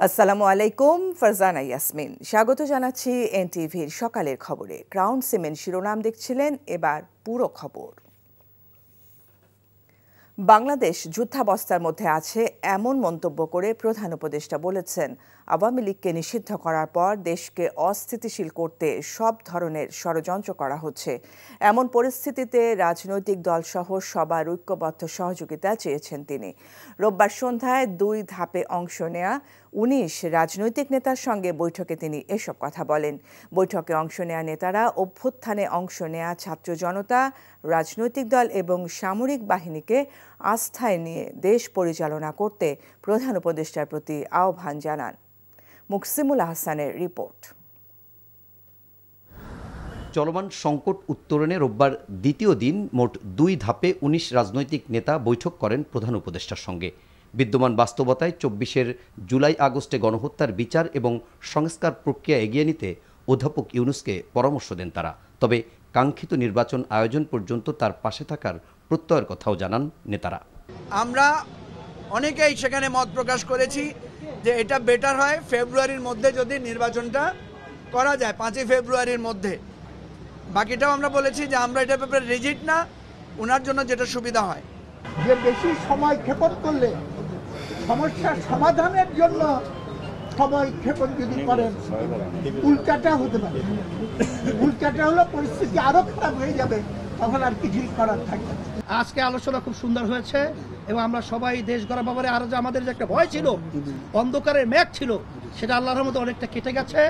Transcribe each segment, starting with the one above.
আসসালামু আলাইকুম, ফারজানা ইয়াসমিন স্বাগত জানাচ্ছি এনটিভির সকালের খবরে। ক্রাউন সিমেন্ট শিরোনাম দেখছিলেন, এবার পুরো খবর। বাংলাদেশ যুদ্ধাবস্থার মধ্যে আছে এমন মন্তব্য করে প্রধান উপদেষ্টা বলেছেন, আওয়ামী লীগকে নিষিদ্ধ করার পর দেশকে অস্থিতিশীল করতে সব ধরনের ষড়যন্ত্র করা হচ্ছে। এমন পরিস্থিতিতে রাজনৈতিক দলসহ সবার ঐক্যবদ্ধ সহযোগিতা চেয়েছেন তিনি। রোববার সন্ধ্যায় 2 ধাপে অংশ নেয়া 19 রাজনৈতিক নেতার সঙ্গে বৈঠকে তিনি এসব কথা বলেন। বৈঠকে অংশ নেয়া নেতারা অভ্যুত্থানে অংশ নেয়া ছাত্র জনতা, রাজনৈতিক দল এবং সামরিক বাহিনীকে আস্থায় নিয়ে দেশ পরিচালনা করতে প্রধান উপদেষ্টার প্রতি আহ্বান জানান। মুকসিমুল আহসানের রিপোর্ট। চলমান সংকট উত্তরণে রোববার দ্বিতীয় দিন মোট 2 ধাপে 19 রাজনৈতিক নেতা বৈঠক করেন প্রধান উপদেষ্টার সঙ্গে। বিদ্যমান বাস্তবতায় 24 জুলাই আগস্টে গণহত্যার বিচার এবং সংস্কার প্রক্রিয়া এগিয়ে নিতে অধ্যাপক ইউনূসকে পরামর্শ দেন তারা। তবে কাঙ্ক্ষিত নির্বাচন আয়োজন পর্যন্ত তার পাশে থাকার প্রত্যয়ের কথাও জানান নেতারা। আমরা অনেকেই সেখানে মত প্রকাশ করেছি যে এটা বেটার হয় ফেব্রুয়ারির মধ্যে যদি নির্বাচনটা করা যায়, 5 ফেব্রুয়ারির মধ্যে। বাকিটাও আমরা বলেছি যে আমরা এটা ব্যাপারে রিজিড না, ওনার জন্য যেটা সুবিধা হয়। যে বেশি সময় ক্ষেপণ করলে সমস্যার সমাধানের জন্য সময় ক্ষেপণ যদি করেন, উল্টাটা হতে পারে। উল্টাটা হলো পরিস্থিতি আরো খারাপ হয়ে যাবে, তখন আর কিছুই করার থাকবে না। আজকে আলোচনা খুব সুন্দর হয়েছে এবং আমরা সবাই দেশ গড়া ব্যাপারে আরো যে আমাদের যে একটা ভয় ছিল, অন্ধকারের মেঘ ছিল, সেটা আল্লাহর রহমতে অনেকটা কেটে গেছে।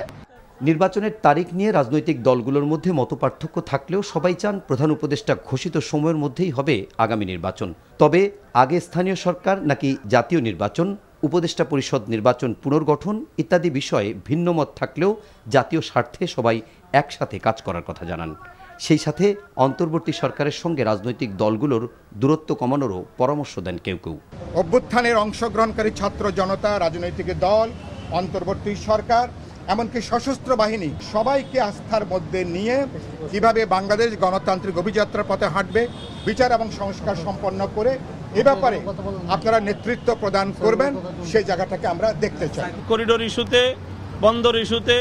নির্বাচনের তারিখ নিয়ে রাজনৈতিক দলগুলোর মধ্যে মতপার্থক্য থাকলেও সবাই চান প্রধান উপদেষ্টা ঘোষিত সময়ের মধ্যেই হবে আগামী নির্বাচন। তবে আগে স্থানীয় সরকার নাকি জাতীয় নির্বাচন, উপদেষ্টা পরিষদ নির্বাচন পুনর্গঠন ইত্যাদি বিষয়ে ভিন্ন মত থাকলেও জাতীয় স্বার্থে সবাই একসাথে কাজ করার কথা জানান। সেই সাথে অন্তর্বর্তী সরকারের সঙ্গে রাজনৈতিক দলগুলোর দূরত্ব কমানোরও পরামর্শ দেন কেউ কেউ। অভ্যুত্থানের অংশগ্রহণকারী ছাত্র জনতা, রাজনৈতিক দল, অন্তর্বর্তী সরকার, এমনকি সশস্ত্র বাহিনী সবাইকে আস্থার মধ্যে নিয়ে কিভাবে বাংলাদেশ গণতান্ত্রিক অভিযাত্রার পথে হাঁটবে, বিচার এবং সংস্কার সম্পন্ন করে এ ব্যাপারে আপনারা নেতৃত্ব প্রদান করবেন, সেই জায়গাটাকে আমরা দেখতে চাই। করিডোর ইস্যুতে, বন্দর ইস্যুতে,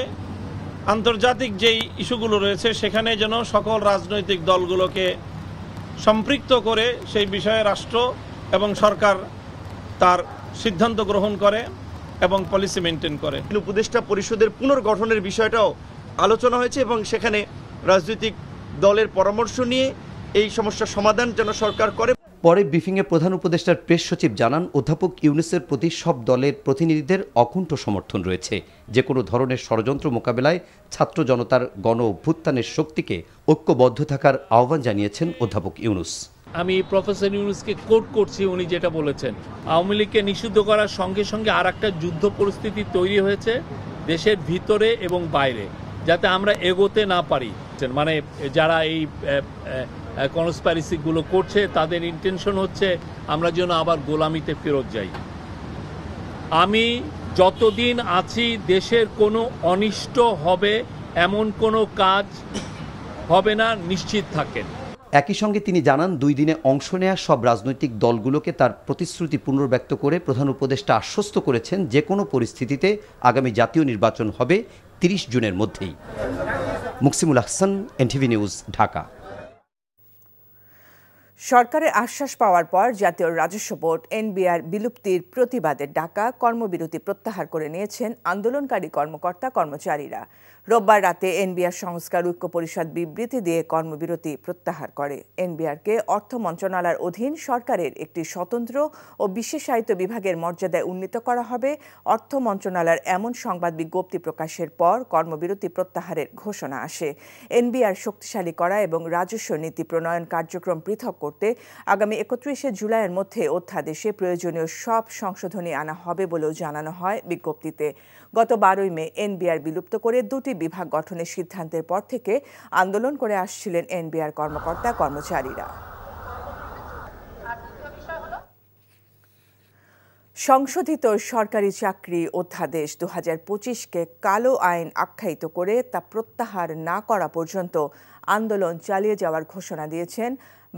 আন্তর্জাতিক যেই ইস্যুগুলো রয়েছে সেখানে যেন সকল রাজনৈতিক দলগুলোকে সম্পৃক্ত করে সেই বিষয়ে রাষ্ট্র এবং সরকার তার সিদ্ধান্ত গ্রহণ করে এবং পলিসি মেনটেন করে। উপদেষ্টা পরিষদের পুনর্গঠনের বিষয়টাও আলোচনা হয়েছে এবং সেখানে রাজনৈতিক দলের পরামর্শ নিয়ে এই সমস্যার সমাধান যেন সরকার করে। পরে ব্রিফিংয়ে প্রধান উপদেষ্টার প্রেস সচিব জানান, অধ্যাপক ইউনূসের প্রতি সব দলের প্রতিনিধিদের অকুণ্ঠ সমর্থন রয়েছে। যে কোনো ধরনের ষড়যন্ত্র মোকাবেলায় ছাত্র জনতার গণ অভ্যুত্থানের শক্তিকে ঐক্যবদ্ধ থাকার আহ্বান জানিয়েছেন অধ্যাপক ইউনূস। আমি প্রফেসর ইউনূসকে কোট করছি, উনি যেটা বলেছেন, আওয়ামী লীগকে নিষিদ্ধ করার সঙ্গে সঙ্গে আর একটা যুদ্ধ পরিস্থিতি তৈরি হয়েছে দেশের ভিতরে এবং বাইরে, যাতে আমরা এগোতে না পারি। মানে যারা এই কনস্পাইরেসিগুলো করছে তাদের ইন্টেনশন হচ্ছে আমরা যেন আবার গোলামিতে ফেরত যাই। আমি যতদিন আছি দেশের কোনো অনিষ্ট হবে এমন কোনো কাজ হবে না, নিশ্চিত থাকেন। একই সঙ্গে তিনি জানান, 2 দিনে অংশ নেয়া সব রাজনৈতিক দলগুলোকে তার প্রতিশ্রুতি পুনর্ব্যক্ত করে প্রধান উপদেষ্টা আশ্বস্ত করেছেন যে কোনো পরিস্থিতিতে আগামী জাতীয় নির্বাচন হবে 30 জুনের মধ্যেই। Muksimul Ahsan, NTV news, Dhaka. সরকারের আশ্বাস পাওয়ার পর জাতীয় রাজস্ব বোর্ড এনবিআর বিলুপ্তির প্রতিবাদে ডাকা কর্মবিরতি প্রত্যাহার করে নিয়েছেন আন্দোলনকারী কর্মকর্তা কর্মচারীরা। রোববার রাতে এনবিআর সংস্কার ঐক্য পরিষদ বিবৃতি দিয়ে কর্মবিরতি প্রত্যাহার করে। এনবিআরকে অর্থ মন্ত্রণালয়ের অধীন সরকারের একটি স্বতন্ত্র ও বিশেষায়িত বিভাগের মর্যাদায় উন্নীত করা হবে। অর্থ মন্ত্রণালয়ের এমন সংবাদ বিজ্ঞপ্তি প্রকাশের পর কর্মবিরতি প্রত্যাহারের ঘোষণা আসে। এনবিআর শক্তিশালী করা এবং রাজস্ব নীতি প্রণয়ন কার্যক্রম পৃথক করতে আগামী 31 জুলাইয়ের মধ্যে অধ্যাদেশে প্রয়োজনীয় সব সংশোধনী আনা হবে বলেও জানানো হয় বিজ্ঞপ্তিতে। গত 12 মে এনবিআর বিলুপ্ত করে 2টি বিভাগ গঠনের সিদ্ধান্তের পর থেকে আন্দোলন করে আসছিলেন এনবিআর কর্মকর্তা কর্মচারীরা। সংশোধিত সরকারি চাকরি অধ্যাদেশ 2025-কে কালো আইন আখ্যায়িত করে তা প্রত্যাহার না করা পর্যন্ত আন্দোলন চালিয়ে যাওয়ার ঘোষণা দিয়েছেন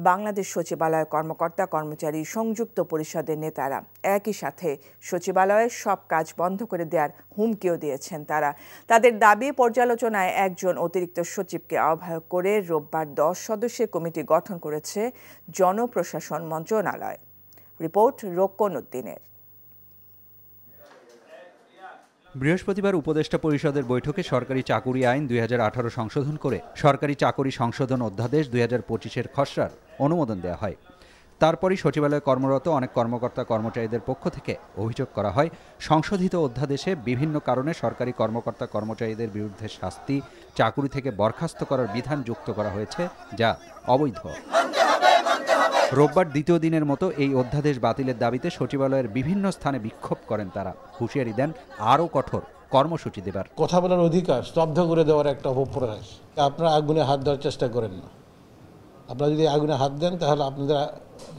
বাংলাদেশ সচিবালয় কর্মকর্তা কর্মচারী সংযুক্ত পরিষদের নেতারা। একই সাথে সচিবালয়ের সব কাজ বন্ধ করে দেওয়ার হুমকিও দিয়েছেন তারা। তাদের দাবি পর্যালোচনায় একজন অতিরিক্ত সচিবকে আহ্বায়ক করে রোববার 10 সদস্যের কমিটি গঠন করেছে জনপ্রশাসন মন্ত্রণালয়। রিপোর্ট রোকন উদ্দিনের। বৃহস্পতিবার উপদেষ্টা পরিষদের বৈঠকে সরকারি চাকুরি আইন 2018 সংশোধন করে সরকারি চাকুরি সংশোধন অধ্যাদেশ 2025-এর খসড়ার অনুমোদন দেওয়া হয়। তারপরই সচিবালয়ে কর্মরত অনেক কর্মকর্তা কর্মচারীদের পক্ষ থেকে অভিযোগ করা হয়, সংশোধিত অধ্যাদেশে বিভিন্ন কারণে সরকারি কর্মকর্তা কর্মচারীদের বিরুদ্ধে শাস্তি, চাকুরি থেকে বরখাস্ত করার বিধান যুক্ত করা হয়েছে, যা অবৈধ। রোববার দ্বিতীয় দিনের মতো এই অধ্যাদেশ বাতিলের দাবিতে সচিবালয়ের বিভিন্ন স্থানে বিক্ষোভ করেন তারা। হুঁশিয়ারি দেন আরও কঠোর কর্মসূচি দেবার। কথা বলার অধিকার স্তব্ধ করে দেওয়ার একটা অপপ্রয়াস। আপনারা আগুনে হাত দেওয়ার চেষ্টা করেন না। আপনারা যদি আগুনে হাত দেন তাহলে আপনাদের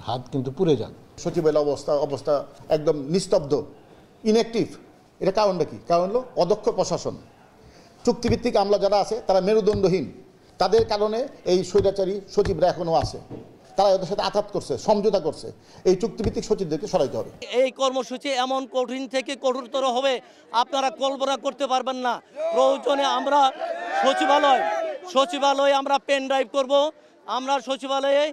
হাত কিন্তু পুড়ে যান। সচিবালয় অবস্থা একদম নিস্তব্ধ, ইনঅ্যাক্টিভ। এটা কারণটা কি? কারণ হলো অদক্ষ প্রশাসন। চুক্তিভিত্তিক আমলা যারা আছে তারা মেরুদণ্ডহীন, তাদের কারণে এই স্বৈরাচারী সচিবরা এখনও আছে। তারা এদের সাথে আঘাত করছে, সমঝোতা করছে। এই চুক্তিভিত্তিক সচিবদেরকে সরাইতে হবে। এই কর্মসূচি এমন কঠিন থেকে কঠোরতর হবে আপনারা কল্পনা করতে পারবেন না। প্রয়োজনে আমরা সচিবালয়ে আমরা পেন ড্রাইভ করব। আমরা সচিবালয়ে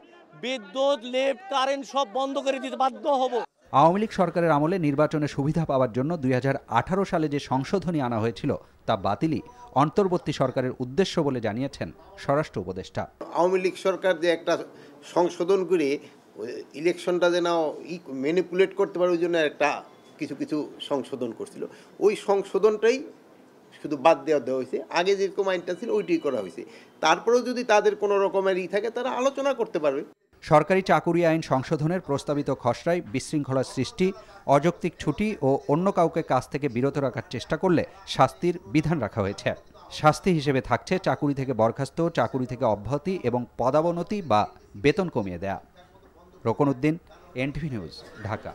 বিদ্যুৎ, লিফট, কারেন্ট সব বন্ধ করে দিতে বাধ্য হব। আওয়ামী লীগ সরকারের আমলে নির্বাচনের সুবিধা পাওয়ার জন্য 2018 সালে যে সংশোধনী আনা হয়েছিল তা বাতিলই অন্তর্বর্তী সরকারের উদ্দেশ্য বলে জানিয়েছেন স্বরাষ্ট্র উপদেষ্টা। আওয়ামী লীগ সরকার যে একটা সংশোধন করে ইলেকশনটা যেন ম্যানিপুলেট করতে পারে ওই জন্য একটা কিছু সংশোধন করছিল। ওই সংশোধনটাই শুধু বাদ দেওয়া হয়েছে। আগে যেরকম আইনটা ছিল ওইটাই করা হয়েছে। তারপরেও যদি তাদের কোনো রকমের থাকে তারা আলোচনা করতে পারবে। সরকারি চাকুরি আইন সংশোধনের প্রস্তাবিত খসড়ায় বিশৃঙ্খলা সৃষ্টি, অযৌক্তিক ছুটি ও অন্য কাউকে কাজ থেকে বিরত রাখার চেষ্টা করলে শাস্তির বিধান রাখা হয়েছে। শাস্তি হিসেবে থাকছে চাকুরি থেকে বরখাস্ত, চাকুরি থেকে অব্যাহতি এবং পদাবনতি বা বেতন কমিয়ে দেয়া। Rokon Uddin, NTV news, Dhaka.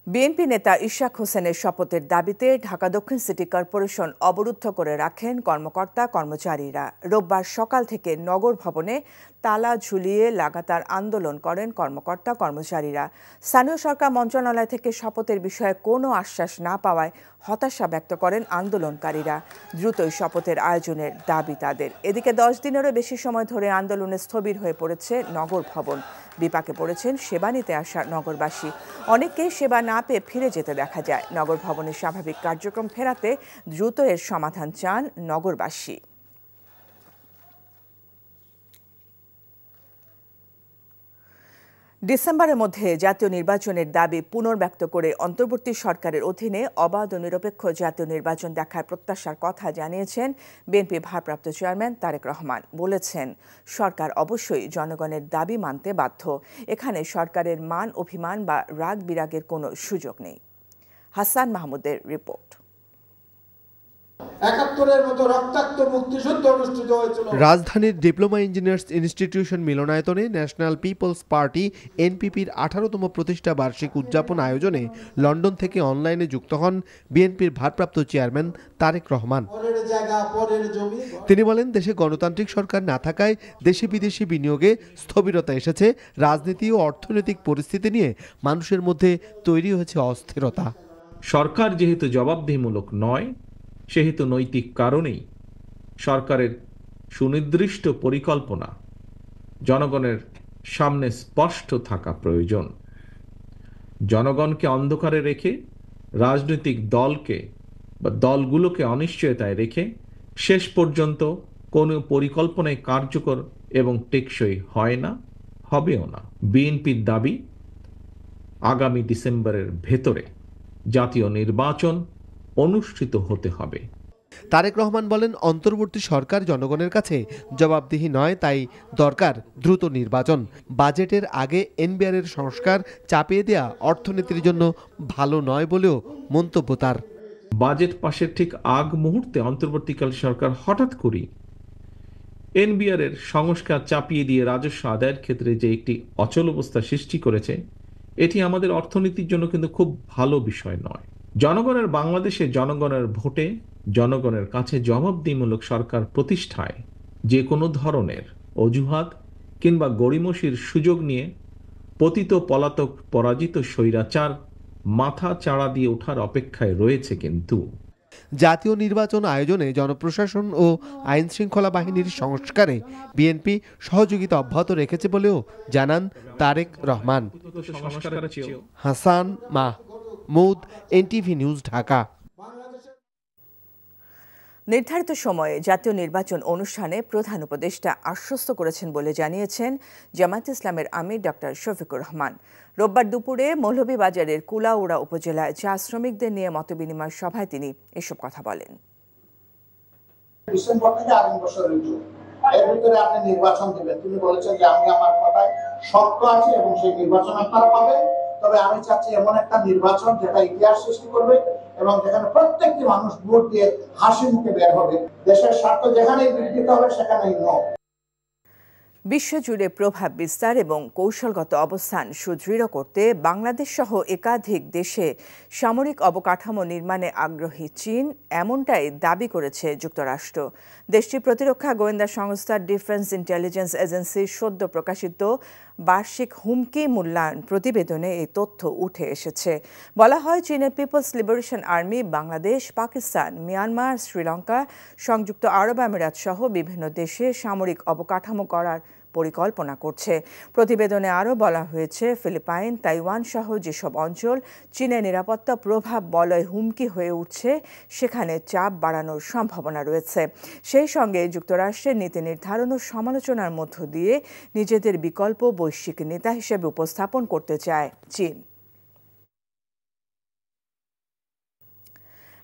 BNP নেতা ইশাক হোসেনের শপথের দাবিতে ঢাকা দক্ষিণ সিটি কর্পোরেশন অবরুদ্ধ করে রাখেন কর্মকর্তা কর্মচারীরা। রোববার সকাল থেকে নগর ভবনে তালা ঝুলিয়ে লাগাতার আন্দোলন করেন কর্মকর্তা কর্মচারীরা। স্থানীয় সরকার মন্ত্রণালয় থেকে শপথের বিষয়ে কোনো আশ্বাস না পাওয়ায় হতাশা ব্যক্ত করেন আন্দোলনকারীরা। দ্রুতই শপথের আয়োজনের দাবি তাদের। এদিকে 10 দিনেরও বেশি সময় ধরে আন্দোলনে স্থবির হয়ে পড়েছে নগর ভবন। বিপাকে পড়েছেন সেবা নিতে আসা নগরবাসী। অনেককেই সেবা না পেয়ে ফিরে যেতে দেখা যায়। নগর ভবনের স্বাভাবিক কার্যক্রম ফেরাতে দ্রুত এর সমাধান চান নগরবাসী। ডিসেম্বরের মধ্যে জাতীয় নির্বাচনের দাবি পুনর্ব্যক্ত করে অন্তর্বর্তী সরকারের অধীনে অবাধ ও নিরপেক্ষ জাতীয় নির্বাচন দেখার প্রত্যাশার কথা জানিয়েছেন বিএনপি ভারপ্রাপ্ত চেয়ারম্যান তারেক রহমান। বলেছেন, সরকার অবশ্যই জনগণের দাবি মানতে বাধ্য। এখানে সরকারের মান অভিমান বা রাগ বিরাগের কোনো সুযোগ নেই। হাসান মাহমুদের রিপোর্ট। ৭১-এর মতো রক্তাক্ত মুক্তিযুদ্ধ অনুষ্ঠিত হয়েছিল রাজধানীর ডিপ্লোমা ইঞ্জিনিয়ার্স ইনস্টিটিউশন মিলনায়তনে ন্যাশনাল পিপলস পার্টি এনপিপির 18তম প্রতিষ্ঠা বার্ষিক উদযাপন আয়োজনে লন্ডন থেকে অনলাইনে যুক্ত হন বিএনপির ভারপ্রাপ্ত চেয়ারম্যান তারেক রহমান। তিনি বলেন, দেশে গণতান্ত্রিক সরকার না থাকায় দেশে বিদেশি বিনিয়োগে স্থবিরতা এসেছে। রাজনীতি ও অর্থনৈতিক পরিস্থিতি নিয়ে মানুষের মধ্যে তৈরি হয়েছে অস্থিরতা। সরকার যেহেতু জবাবদিহিমূলক নয়, সেহেতু নৈতিক কারণেই সরকারের সুনির্দিষ্ট পরিকল্পনা জনগণের সামনে স্পষ্ট থাকা প্রয়োজন। জনগণকে অন্ধকারে রেখে, রাজনৈতিক দলকে বা দলগুলোকে অনিশ্চয়তায় রেখে শেষ পর্যন্ত কোনো পরিকল্পনায় কার্যকর এবং টেকসই হয় না, হবেও না। বিএনপির দাবি, আগামী ডিসেম্বরের ভেতরে জাতীয় নির্বাচন অনুষ্ঠিত হতে হবে। তারেক রহমান বলেন, অন্তর্বর্তী সরকার জনগণের কাছে জবাবদিহি নয়, তাই দরকার দ্রুত নির্বাচন। বাজেটের আগে এনবিআরের সংস্কার চাপিয়ে দেয়া অর্থনীতির জন্য ভালো নয় বলেও মন্তব্য তার। বাজেট পাশের ঠিক আগ মুহূর্তে অন্তর্বর্তীকালীন সরকার হঠাৎ করে এনবিআরের সংস্কার চাপিয়ে দিয়ে রাজস্ব আদায়ের ক্ষেত্রে যে একটি অচল অবস্থা সৃষ্টি করেছে, এটি আমাদের অর্থনীতির জন্য কিন্তু খুব ভালো বিষয় নয়। জনগণের বাংলাদেশে জনগণের ভোটে জনগণের কাছে জবাবদিহিমূলক সরকার প্রতিষ্ঠায় যে কোনো ধরনের অজুহাত কিংবা গড়িমসির সুযোগ নিয়ে পতিত পলাতক পরাজিত স্বৈরাচার মাথা চাড়া দিয়ে ওঠার অপেক্ষায় রয়েছে। কিন্তু জাতীয় নির্বাচন আয়োজনে জনপ্রশাসন ও আইন শৃঙ্খলা বাহিনীর সংস্কারে বিএনপি সহযোগিতা অব্যাহত রেখেছে বলেও জানান তারেক রহমান। Hasan Mahmud, NTV news, Dhaka. নির্ধারিত সময়ে জাতীয় নির্বাচন অনুষ্ঠানে প্রধান উপদেষ্টা আশ্বস্ত করেছেন বলে জানিয়েছেন জামায়াতে ইসলামের আমির ডক্টর শফিকুর রহমান। রোববার দুপুরে মৌলভীবাজারের কুলাউড়া উপজেলায় চা শ্রমিকদের নিয়ে মতবিনিময় সভায় তিনি এসব কথা বলেন। ডিসেম্বর থেকে আগামী বছরের জুন এর ভিতরে আপনি নির্বাচন দিবেন। তিনি বলেছেন যে আমি আমার কথায় শক্ত আছি এবং সেই নির্বাচন আপনারা পাবেন। তবে আমি চাচ্ছি এমন একটা নির্বাচন যেটা ইতিহাস সৃষ্টি করবে এবং যেখানে প্রত্যেকটি মানুষ ভোট দিয়ে হাসি মুখে বের হবে। দেশের স্বার্থ যেখানেই বিঘ্নিত হবে সেখানেই নো। বিশ্বজুড়ে প্রভাব বিস্তার এবং কৌশলগত অবস্থান সুদৃঢ় করতে বাংলাদেশ সহ একাধিক দেশে সামরিক অবকাঠামো নির্মাণে আগ্রহী চীন, এমনটাই দাবি করেছে যুক্তরাষ্ট্র। দেশটির প্রতিরক্ষা গোয়েন্দা সংস্থা ডিফেন্স ইন্টেলিজেন্স এজেন্সির সদ্য প্রকাশিত বার্ষিক হুমকি মূল্যায়ন প্রতিবেদনে এই তথ্য উঠে এসেছে। বলা হয়, চীনের people's liberation army Bangladesh, Pakistan, Myanmar, Sri Lanka, সংযুক্ত আরব আমিরাত সহ বিভিন্ন দেশে সামরিক অবকাঠামো করার পরিকল্পনা করছে। প্রতিবেদনে আরও বলা হয়েছে, ফিলিপাইন, তাইওয়ান সহ যেসব অঞ্চল চীনের নিরাপত্তা প্রভাব বলয় হুমকি হয়ে উঠছে সেখানে চাপ বাড়ানোর সম্ভাবনা রয়েছে। সেই সঙ্গে যুক্তরাষ্ট্রের নীতি নির্ধারণ ও সমালোচনার মধ্য দিয়ে নিজেদের বিকল্প বৈশ্বিক নেতা হিসেবে উপস্থাপন করতে চায় চীন।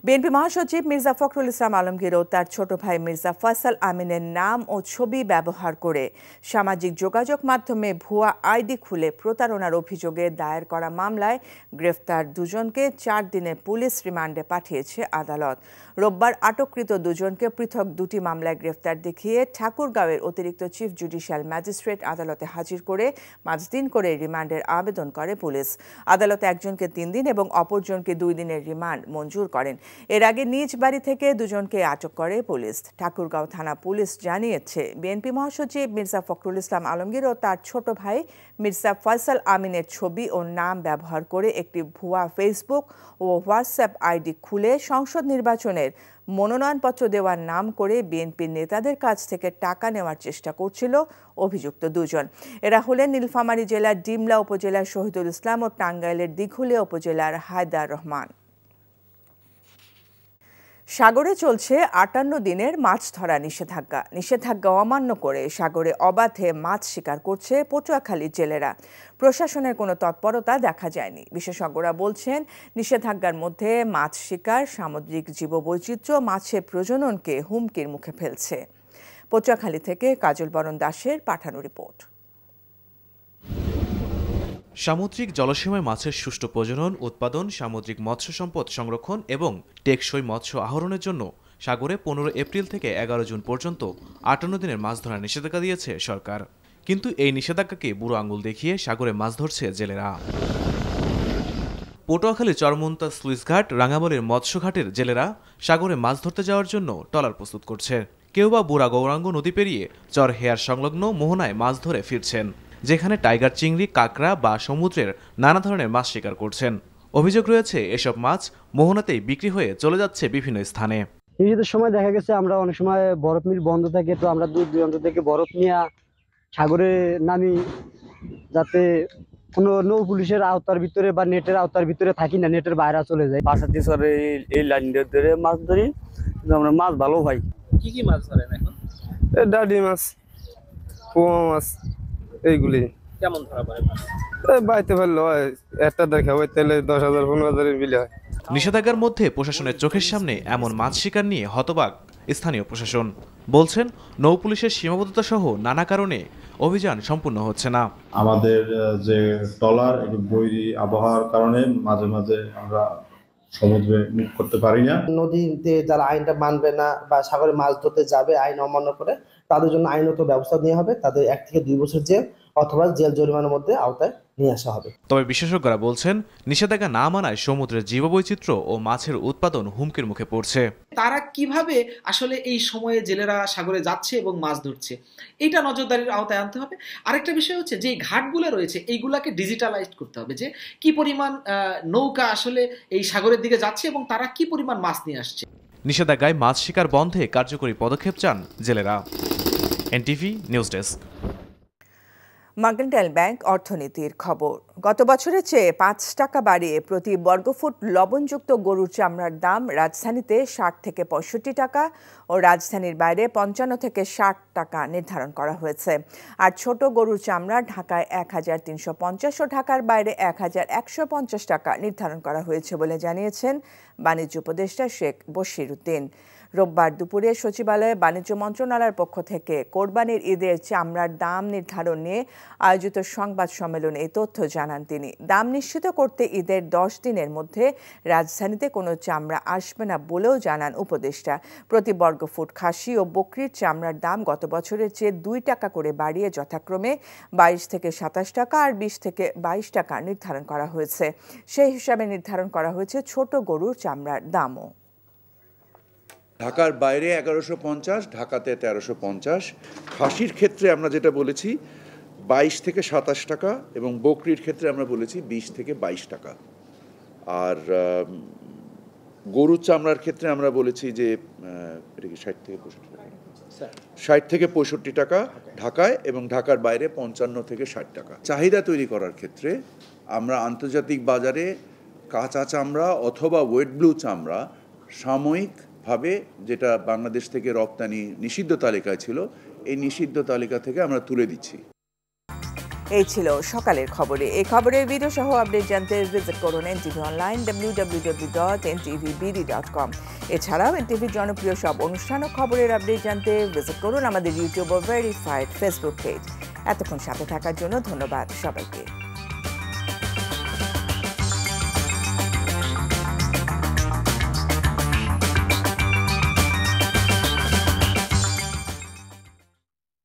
বিএনপি মহাসচিব মির্জা ফখরুল ইসলাম আলমগীর ও তার ছোট ভাই মির্জা ফয়সাল আমিনের নাম ও ছবি ব্যবহার করে সামাজিক যোগাযোগ মাধ্যমে ভুয়া আইডি খুলে প্রতারণার অভিযোগে দায়ের করা মামলায় গ্রেফতার দুজনকে 4 দিনের পুলিশ রিমান্ডে পাঠিয়েছে আদালত। রোববার আটককৃত দুজনকে পৃথক দুটি মামলায় গ্রেফতার দেখিয়ে ঠাকুরগাঁওয়ের অতিরিক্ত চিফ জুডিশিয়াল ম্যাজিস্ট্রেট আদালতে হাজির করে 5 দিন করে রিমান্ডের আবেদন করে পুলিশ। আদালতে একজনকে 3 দিন এবং অপরজনকে 2 দিনের রিমান্ড মঞ্জুর করেন। এর আগে নিজ বাড়ি থেকে দুজনকে আটক করে পুলিশ। ঠাকুরগাঁও থানা পুলিশ জানিয়েছে, বিএনপি মহাসচিব মির্জা ফখরুল ইসলাম আলমগীর ও তার ছোট ভাই মির্জা ফয়সাল আমিনের ছবি ও নাম ব্যবহার করে একটি ভুয়া ফেসবুক ও হোয়াটসঅ্যাপ আইডি খুলে সংসদ নির্বাচনের মনোনয়নপত্র দেওয়ার নাম করে বিএনপির নেতাদের কাছ থেকে টাকা নেওয়ার চেষ্টা করছিল অভিযুক্ত দুজন। এরা হলেন নীলফামারী জেলার ডিমলা উপজেলার শহীদুল ইসলাম ও টাঙ্গাইলের দিঘুলিয়া উপজেলার হায়দার রহমান। সাগরে চলছে 58 দিনের মাছ ধরা নিষেধাজ্ঞা অমান্য করে সাগরে অবাধে মাছ শিকার করছে পটুয়াখালীর জেলেরা। প্রশাসনের কোনো তৎপরতা দেখা যায়নি। বিশেষজ্ঞরা বলছেন, নিষেধাজ্ঞার মধ্যে মাছ শিকার সামুদ্রিক জীববৈচিত্র্য মাছের প্রজননকে হুমকির মুখে ফেলছে। পটুয়াখালী থেকে কাজল বরণ দাসের পাঠানো রিপোর্ট। সামুদ্রিক জলসীমায় মাছের সুষ্ঠু প্রজনন, উৎপাদন, সামুদ্রিক মৎস্য সম্পদ সংরক্ষণ এবং টেকসই মৎস্য আহরণের জন্য সাগরে 15 এপ্রিল থেকে 11 জুন পর্যন্ত 58 দিনের মাছ ধরার নিষেধাজ্ঞা দিয়েছে সরকার। কিন্তু এই নিষেধাজ্ঞাকে বুড়ো আঙুল দেখিয়ে সাগরে মাছ ধরছে জেলেরা। পটুয়াখালী চরমন্তা স্লুইসঘাট, রাঙামাটির মৎস্যঘাটের জেলেরা সাগরে মাছ ধরতে যাওয়ার জন্য ট্রলার প্রস্তুত করছে। কেউ বা বুড়া গৌরাঙ্গ নদী পেরিয়ে চর হেয়ার সংলগ্ন মোহনায় মাছ ধরে ফিরছেন, যেখানে টাইগার চিংড়ি, কাঁকড়া বা সমুদ্রের নানা ধরনের মাছ শিকার করছেন। অভিযোগ রয়েছে, এসব মাছ মোহনাতেই বিক্রি হয়ে চলে যাচ্ছে বিভিন্ন স্থানে। নিজেদের সময় দেখা গেছে আমরা অনেক সময় বরফ মিল বন্ধ থাকে, তো আমরা দূর দূরান্ত থেকে বরফ নিয়ে সাগরে নামি, যাতে কোনো নৌ পুলিশের আওতার ভিতরে বা নেটের আওতার ভিতরে থাকি না, নেটের বাইরে চলে যায়। পাশাতি সরে এই লাইন ধরে মাছ ধরি, আমরা মাছ ভালো পাই। কি কি মাছ ধরেন এখন? ডাডি মাছ, পোয়া মাছ, এইগুলি। কেমন ধরা পড়ে? বাইতে পারলে হয়, একটা দেখা হয় তাহলে 10,000 15,000 বিলে হয়। নিষেধাজ্ঞার মধ্যে প্রশাসনের চোখের সামনে এমন মাছ শিকার নিয়ে হতবাক স্থানীয় প্রশাসন। বলছেন, নৌ পুলিশের সীমাবদ্ধতা সহ নানা কারণে অভিযান সম্পূর্ণ হচ্ছে না। আমাদের যে ট্রলার বৈরী আবহাওয়ার কারণে মাঝে মাঝে আমরা সমুদ্রে মুখ করতে পারি না। নদীতে যারা আইনটা মানবে না বা সাগরে মাছ ধরতে যাবে আইন অমান্য করে, তাদের জন্য আইনত ব্যবস্থা নেওয়া হবে। তাদের 1 থেকে 2 বছর জেল অথবা জেল জরিমানার মধ্যে আওতায় নিয়ে আসা হবে। তবে বিশেষজ্ঞরা বলছেন নিষেধাজ্ঞা না মানায় সমুদ্রের জীববৈচিত্র্য ও মাছের উৎপাদন হুমকির মুখে পড়ছে। তারা কিভাবে আসলে এই সময়ে জেলেরা সাগরে যাচ্ছে এবং মাছ ধরছে, এটা নজরদারির আওতায় আনতে হবে। আরেকটা বিষয় হচ্ছে যে ঘাটগুলো রয়েছে এইগুলাকে ডিজিটালাইজ করতে হবে, যে কি পরিমাণ নৌকা আসলে এই সাগরের দিকে যাচ্ছে এবং তারা কি পরিমাণ মাছ নিয়ে আসছে। নিষেধাজ্ঞায় মাছ শিকার বন্ধে কার্যকরী পদক্ষেপ চান জেলেরা। NTV news desk. Mercantile bank অর্থনীতির খবর। গত বছরের চেয়ে ৫ টাকা বাড়িয়ে প্রতি বর্গফুট লবণযুক্ত গরুর চামড়ার দাম রাজধানীতে ৬০ থেকে ৬৫ টাকা ও রাজধানীর বাইরে ৫৫ থেকে ৬০ টাকা নির্ধারণ করা হয়েছে। আর ছোট গরুর চামড়া ঢাকায় ১,৩৫০ ও ঢাকার বাইরে ১,১৫০ টাকা নির্ধারণ করা হয়েছে বলে জানিয়েছেন বাণিজ্য উপদেষ্টা শেখ বশির উদ্দিন। রোববার দুপুরে সচিবালয়ে বাণিজ্য মন্ত্রণালয়ের পক্ষ থেকে কোরবানির ঈদের চামড়ার দাম নির্ধারণ নিয়ে আয়োজিত সংবাদ সম্মেলনে এই তথ্য জানান তিনি। দাম নিশ্চিত করতে ঈদের ১০ দিনের মধ্যে রাজধানীতে কোনো চামড়া আসবে না বলেও জানান উপদেষ্টা। প্রতি বর্গফুট খাসি ও বকরির চামড়ার দাম গত বছরের চেয়ে ২ টাকা করে বাড়িয়ে যথাক্রমে ২২ থেকে ২৭ টাকা আর ২০ থেকে ২২ টাকা নির্ধারণ করা হয়েছে। সেই হিসাবে নির্ধারণ করা হয়েছে ছোট গরুর চামড়ার দামও। ঢাকার বাইরে ১১৫০, ঢাকাতে ১৩৫০। খাসির ক্ষেত্রে আমরা যেটা বলেছি ২২ থেকে ২৭ টাকা এবং বকরির ক্ষেত্রে আমরা বলেছি ২০ থেকে ২২ টাকা। আর গরুর চামড়ার ক্ষেত্রে আমরা বলেছি যে এটা কি ৬০ থেকে ৬৫ টাকা, ৬০ থেকে ৬৫ টাকা ঢাকায় এবং ঢাকার বাইরে ৫৫ থেকে ৬০ টাকা। চাহিদা তৈরি করার ক্ষেত্রে আমরা আন্তর্জাতিক বাজারে কাঁচা চামড়া অথবা ওয়েট ব্লু চামড়া সাময়িকভাবে, যেটা বাংলাদেশ থেকে রপ্তানি নিষিদ্ধ তালিকায় ছিল, এই নিষিদ্ধ তালিকা থেকে আমরা তুলে দিচ্ছি। এই ছিল সকালের খবরে। এই খবরের ভিডিও সহ আপডেট জানতে ভিজিট করুন এনটিভি অনলাইন www.ntvbd.com। এছাড়াও এনটিভির জনপ্রিয় সব অনুষ্ঠান ও খবরের আপডেট জানতে ভিজিট করুন আমাদের ইউটিউব ও ভেরিফাইড ফেসবুক পেজ। এতক্ষণ সাথে থাকার জন্য ধন্যবাদ সবাইকে।